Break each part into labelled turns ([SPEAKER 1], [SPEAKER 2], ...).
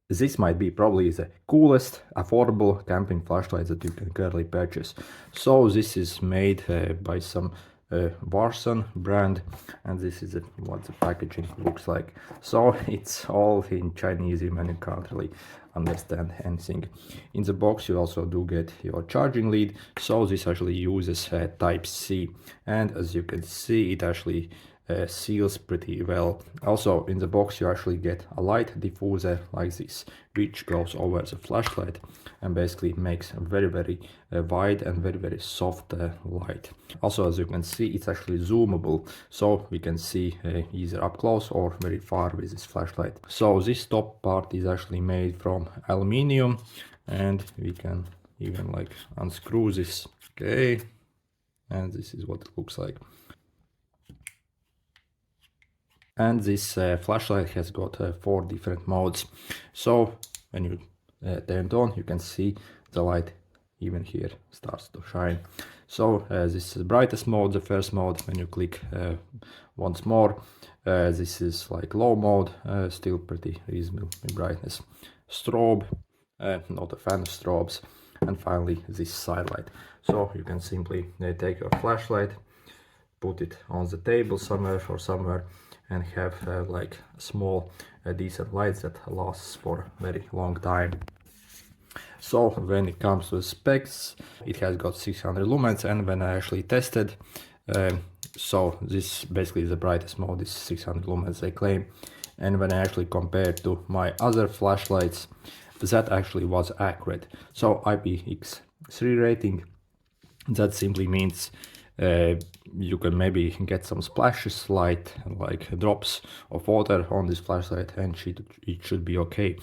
[SPEAKER 1] this might be probably the coolest affordable camping flashlight that you can currently purchase. So this is made by some Warsun brand, and this is what the packaging looks like. So it's all in Chinese and you can't really understand anything. In the box you also do get your charging lead, so this actually uses type C, and as you can see it actually seals pretty well. Also in the box you actually get a light diffuser like this, which goes over the flashlight and basically makes a very wide and very soft light. Also, as you can see, it's actually zoomable, so we can see either up close or very far with this flashlight. So this top part is actually made from aluminium, and we can even like unscrew this. Okay, and this is what it looks like. And this flashlight has got 4 different modes. So when you turn it on, you can see the light even here starts to shine. So this is the brightest mode, the first mode. When you click once more, this is like low mode, still pretty reasonable in brightness. Strobe, not a fan of strobes. And finally this side light. So you can simply take your flashlight, put it on the table somewhere or somewhere, and have like a small decent lights that lasts for a very long time. So when it comes to specs, it has got 600 lumens, and when I actually tested, so this basically the brightest mode is 600 lumens they claim, and when I actually compared to my other flashlights, that actually was accurate. So IPX3 rating, that simply means you can maybe get some splashes, light like drops of water on this flashlight, and it should be okay.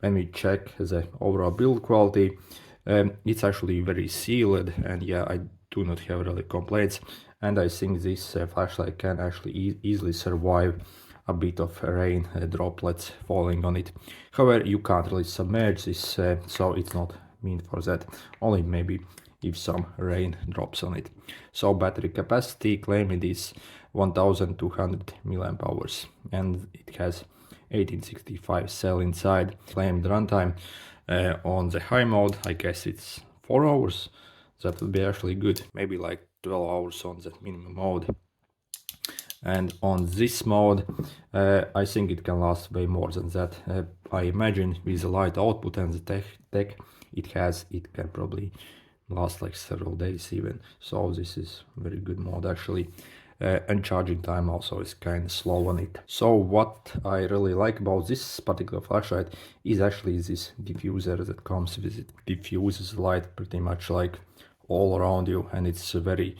[SPEAKER 1] When we check the overall build quality, it's actually very sealed, and yeah, I do not have really complaints, and I think this flashlight can actually easily survive a bit of rain droplets falling on it. However, you can't really submerge this, so it's not meant for that, only maybe if some rain drops on it. So battery capacity claim it is 1200 milliamp hours, and it has 1865 cell inside. Claimed runtime on the high mode, I guess it's 4 hours. That would be actually good, maybe like 12 hours on the minimum mode. And on this mode, I think it can last way more than that. I imagine with the light output and the tech it can probably last like several days even. So this is very good mode actually. And charging time also is kind of slow on it. So what I really like about this particular flashlight is actually this diffuser that comes with it. Diffuses light pretty much like all around you, and it's a very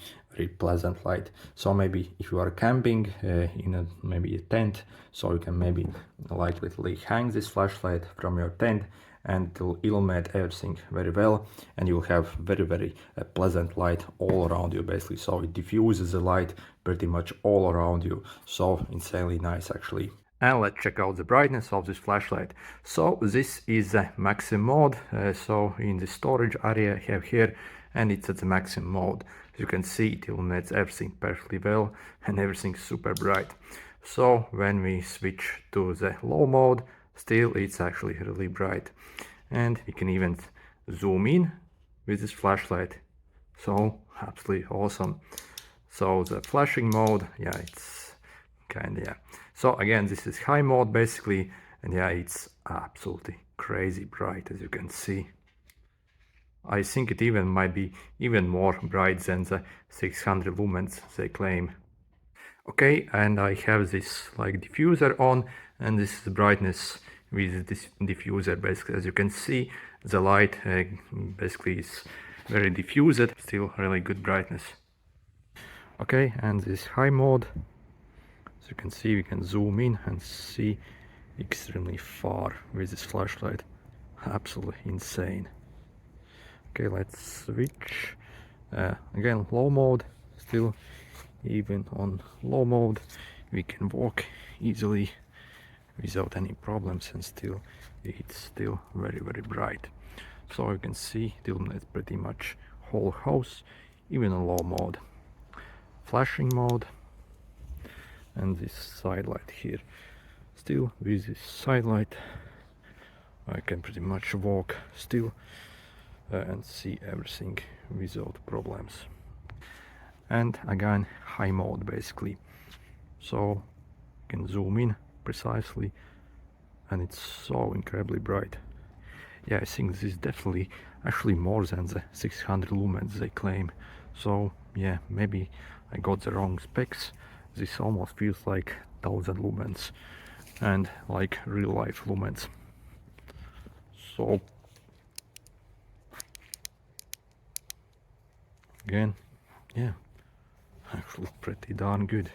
[SPEAKER 1] pleasant light. So maybe if you are camping in maybe a tent, so you can maybe lightly hang this flashlight from your tent, and it will illuminate everything very well, and you'll have very pleasant light all around you basically. So it diffuses the light pretty much all around you, so insanely nice actually. And let's check out the brightness of this flashlight. So this is the maximum mode. So in the storage area I have here, and it's at the maximum mode. As you can see, it illuminates everything perfectly well, and everything's super bright. So when we switch to the low mode, still it's actually really bright, and we can even zoom in with this flashlight. So absolutely awesome. So the flashing mode, yeah, it's kinda, yeah. So again, this is high mode basically, and yeah, it's absolutely crazy bright, as you can see. I think it even might be even more bright than the 600 lumens they claim. Okay, and I have this like diffuser on, and this is the brightness with this diffuser. Basically, as you can see, the light basically is very diffused, still really good brightness. Okay, and this high mode, as you can see, we can zoom in and see extremely far with this flashlight. Absolutely insane. Okay, let's switch. Again, low mode, still even on low mode we can walk easily without any problems, and still it's still very bright. So you can see it illuminates pretty much whole house even on low mode. Flashing mode, and this side light here, still with this side light I can pretty much walk still and see everything without problems. And again, high mode basically, so you can zoom in precisely, and it's so incredibly bright. Yeah, I think this is definitely actually more than the 600 lumens they claim. So yeah, maybe I got the wrong specs. This almost feels like 1000 lumens and like real life lumens. So again, yeah, actually pretty darn good.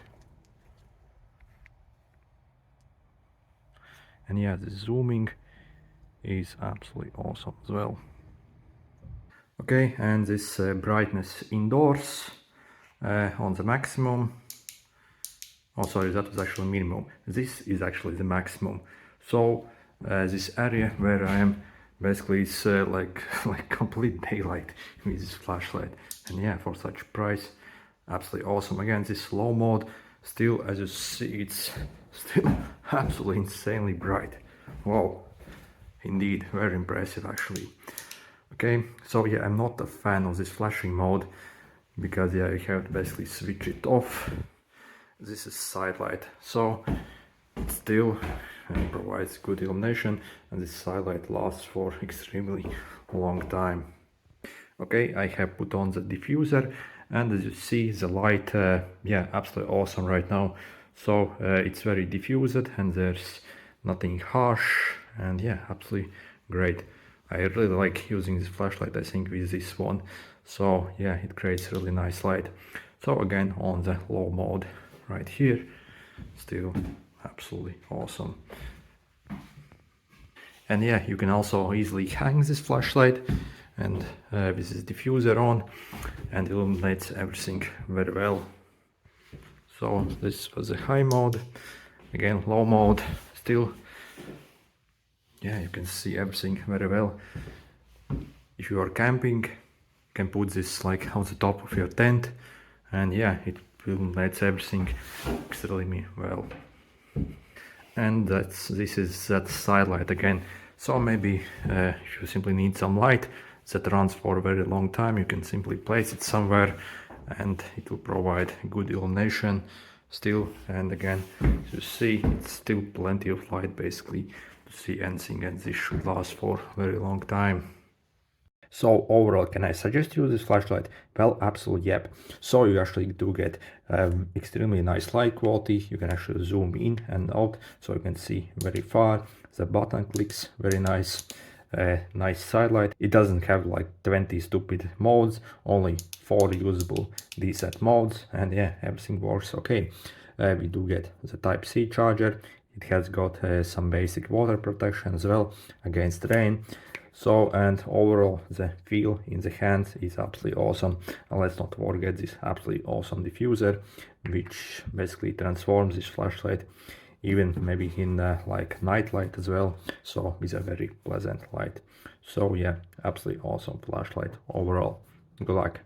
[SPEAKER 1] And yeah, the zooming is absolutely awesome as well. Okay, and this brightness indoors on the maximum. Oh, sorry, that was actually minimum. This is actually the maximum. So this area where I am basically is like complete daylight with this flashlight. And yeah, for such price, absolutely awesome. Again, this low mode, still, as you see, it's still absolutely insanely bright. Wow, indeed, very impressive actually. Okay, so yeah, I'm not a fan of this flashing mode because yeah, you have to basically switch it off. This is side light, so it still provides good illumination, and this side light lasts for extremely long time. Okay, I have put on the diffuser, and as you see, the light, yeah, absolutely awesome right now. So it's very diffused and there's nothing harsh, and yeah, absolutely great. I really like using this flashlight, I think, with this one. So yeah, it creates really nice light. So again, on the low mode right here, still absolutely awesome. And yeah, you can also easily hang this flashlight and with this diffuser on, and illuminates everything very well. So this was a high mode. Again, low mode, still, yeah, you can see everything very well. If you are camping, you can put this like on the top of your tent, and yeah, it illuminates everything extremely well. And this is that side light again. So maybe if you simply need some light that runs for a very long time, you can simply place it somewhere and it will provide good illumination still. And again, you see, it's still plenty of light basically to see anything, and this should last for a very long time. So overall, can I suggest you this flashlight? Well, absolutely, yep. So you actually do get extremely nice light quality. You can actually zoom in and out, so you can see very far. The button clicks very nice. Nice side light. It doesn't have like 20 stupid modes, only 4 usable decent modes, and yeah, everything works okay. We do get the Type-C charger. It has got some basic water protection as well against rain. So, and overall the feel in the hands is absolutely awesome. And let's not forget this absolutely awesome diffuser, which basically transforms this flashlight even maybe in like night light as well, so with a very pleasant light. So yeah, absolutely awesome flashlight overall. Good luck.